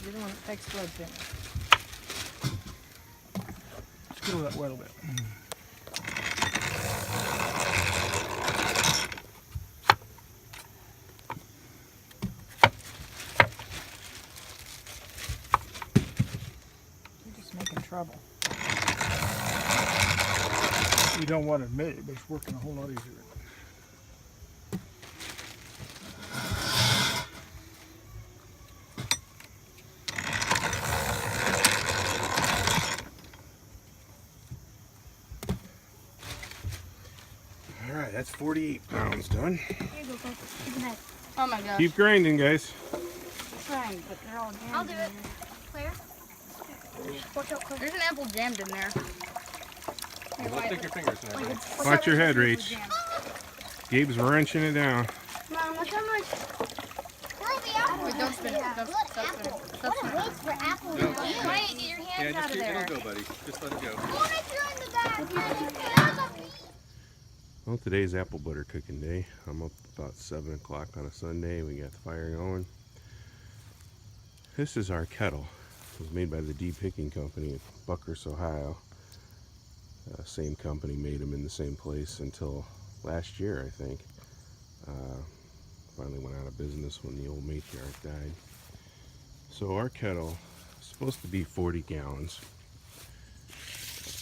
You're the one that takes blood thinner. Let's get that wet a bit. You're just making trouble. You don't want to admit it, but it's working a whole lot easier. All right, that's 48 pounds done. Here you go, Coach. Keep the knife. Oh my gosh. Keep grinding, guys. I'm trying, but they're all jammed. I'll do it. Claire? Watch out, Claire. There's an apple jammed in there. Don't stick your fingers in there. Watch your head, Rach. Gabe's wrenching it down. Mom, look how much. Wait, don't spin it. Don't spin it. Stop What a spinning. waste for apples. Wait, get your hands out of there. It'll go, buddy. Just let it go. Well, today's apple butter cooking day. I'm up about 7 o'clock on a Sunday. We got the fire going. This is our kettle. It was made by the Deep Picking Company at Buckhurst, Ohio. Same company made them in the same place until last year, I think. Finally went out of business when the old matriarch died. So our kettle is supposed to be 40 gallons. I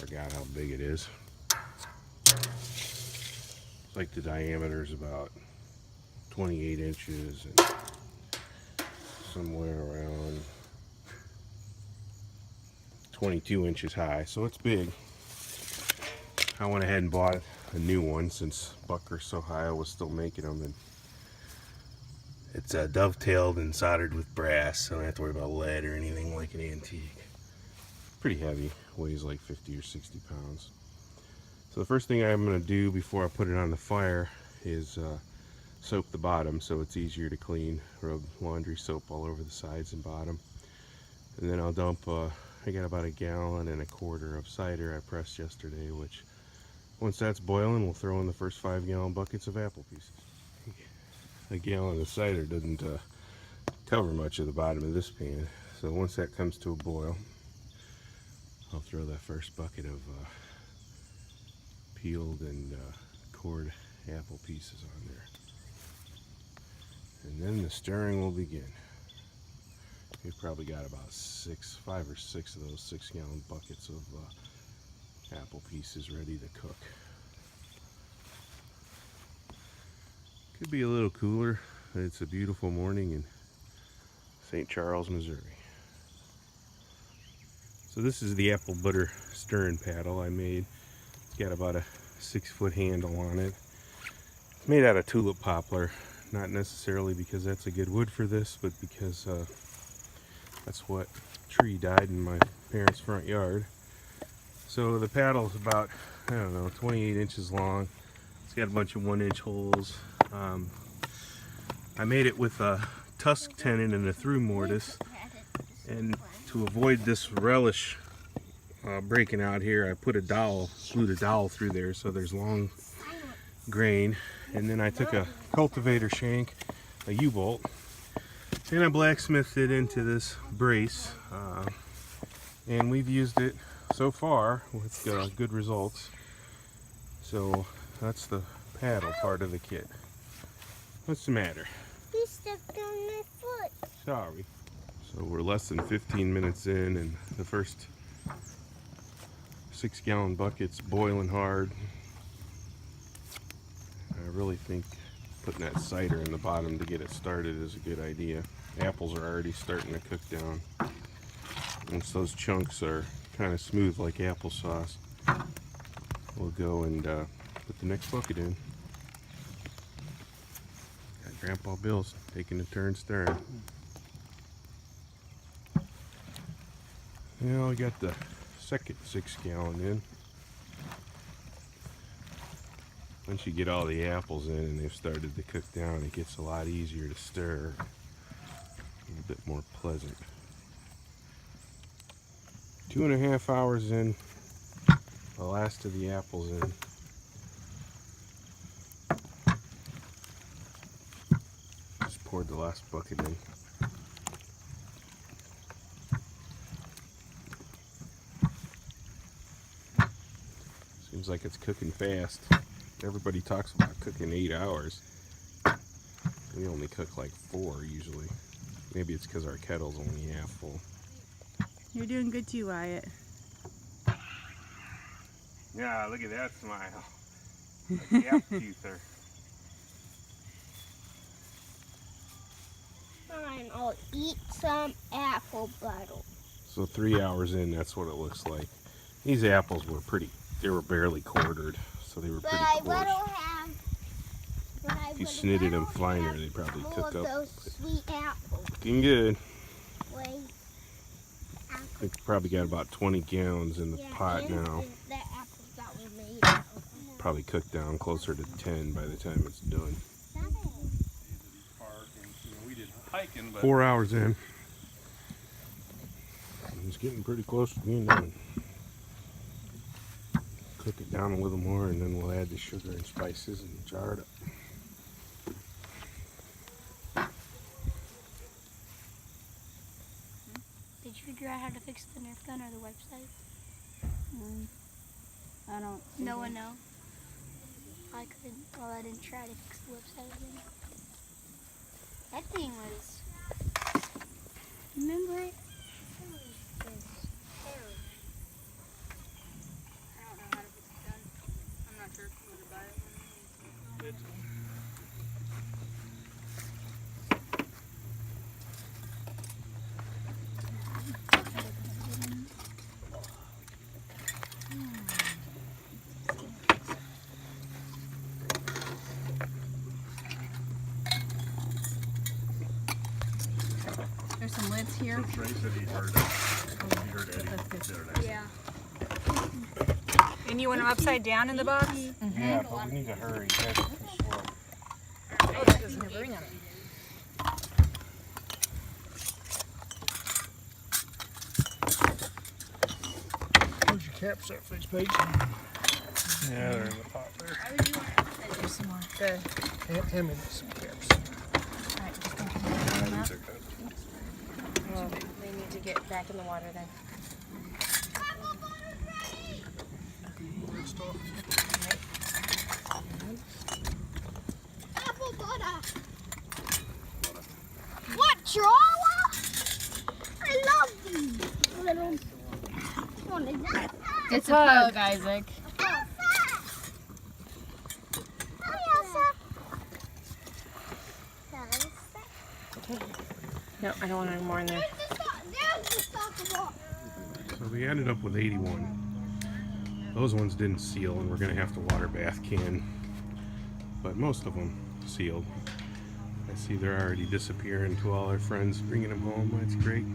forgot how big it is. It's like the diameter is about 28 inches and somewhere around 22 inches high, so it's big. I went ahead and bought a new one since Buckhurst, Ohio was still making them, and it's dovetailed and soldered with brass, so I don't have to worry about lead or anything like an antique. Pretty heavy, weighs like 50 or 60 pounds. So the first thing I'm going to do before I put it on the fire is soap the bottom so it's easier to clean. Rub laundry soap all over the sides and bottom. And then I'll dump, I got about 1.25 gallons of cider I pressed yesterday, which once that's boiling, we'll throw in the first 5-gallon buckets of apple pieces. A gallon of cider doesn't cover much of the bottom of this pan. So once that comes to a boil, I'll throw that first bucket of peeled and cored apple pieces on there. And then the stirring will begin. We've probably got about 5 or 6 of those 6-gallon buckets of apple pieces ready to cook. Could be a little cooler. It's a beautiful morning in St. Charles, Missouri. So this is the apple butter stirring paddle I made. It's got about a 6-foot handle on it. It's made out of tulip poplar. Not necessarily because that's a good wood for this, but because that's what tree died in my parents' front yard. So the paddle is about, I don't know, 28 inches long. It's got a bunch of 1-inch holes. I made it with a tusk tenon and a through mortise, and to avoid this relish breaking out here, I put glued a dowel through there so there's long grain. And then I took a cultivator shank, a U-bolt, and I blacksmithed it into this brace, and we've used it so far with good results. So that's the paddle part of the kit. What's the matter? You stepped on my foot. Sorry. So we're less than 15 minutes in, and the first 6-gallon bucket's boiling hard. I really think putting that cider in the bottom to get it started is a good idea. Apples are already starting to cook down. Once those chunks are kind of smooth like applesauce, we'll go and put the next bucket in. Got Grandpa Bill's taking a turn stirring. Now I got the second 6-gallon in. Once you get all the apples in and they've started to cook down, it gets a lot easier to stir. A little bit more pleasant. 2.5 hours in, the last of the apples in. Just poured the last bucket in. Seems like it's cooking fast. Everybody talks about cooking 8 hours. We only cook like 4 usually. Maybe it's because our kettle's only half full. You're doing good too, Wyatt. Yeah, look at that smile. A gap toother. Fine, I'll eat some apple butter. So 3 hours in, that's what it looks like. These apples were they were barely quartered, so they were But pretty I coarse. will have. If you snitted them finer, they probably more cooked of up. those sweet apples. Looking good. Wait. We probably got about 20 gallons in the pot now. The apples that we made. Probably cooked down closer to 10 by the time it's done. Park and, you know, we did hiking, but 4 hours in. It's getting pretty close to being done. Cook it down a little more and then we'll add the sugar and spices and jar it up. Did you figure out how to fix the Nerf gun or the website? I don't. No one knows. I couldn't. Well, I didn't try to fix the website again. That thing was. Remember it? I don't know how to fix the gun. I'm not sure if you want to buy it. There's some lids here. Trey said he heard Eddie the other day. Yeah. And you want them upside down in the box? Yeah, but we need to hurry. That's too slow. Oh, that doesn't have a ring on it. Where's your caps at, face page? Yeah, they're in the pot there. There's some more. Good. Hand me some caps. Alright, just don't Yeah, you took that. Well, they need to get back in the water then. Good stuff. Apple butter. What, Chihuahua? I love these little. What is that? It's a pug, Isaac. Elsa. Hi, Elsa. No, I don't want any more in there. There's the soccer ball. So we ended up with 81. Those ones didn't seal and we're going to have to water bath can. But most of them sealed. I see they're already disappearing to all our friends, bringing them home. That's great.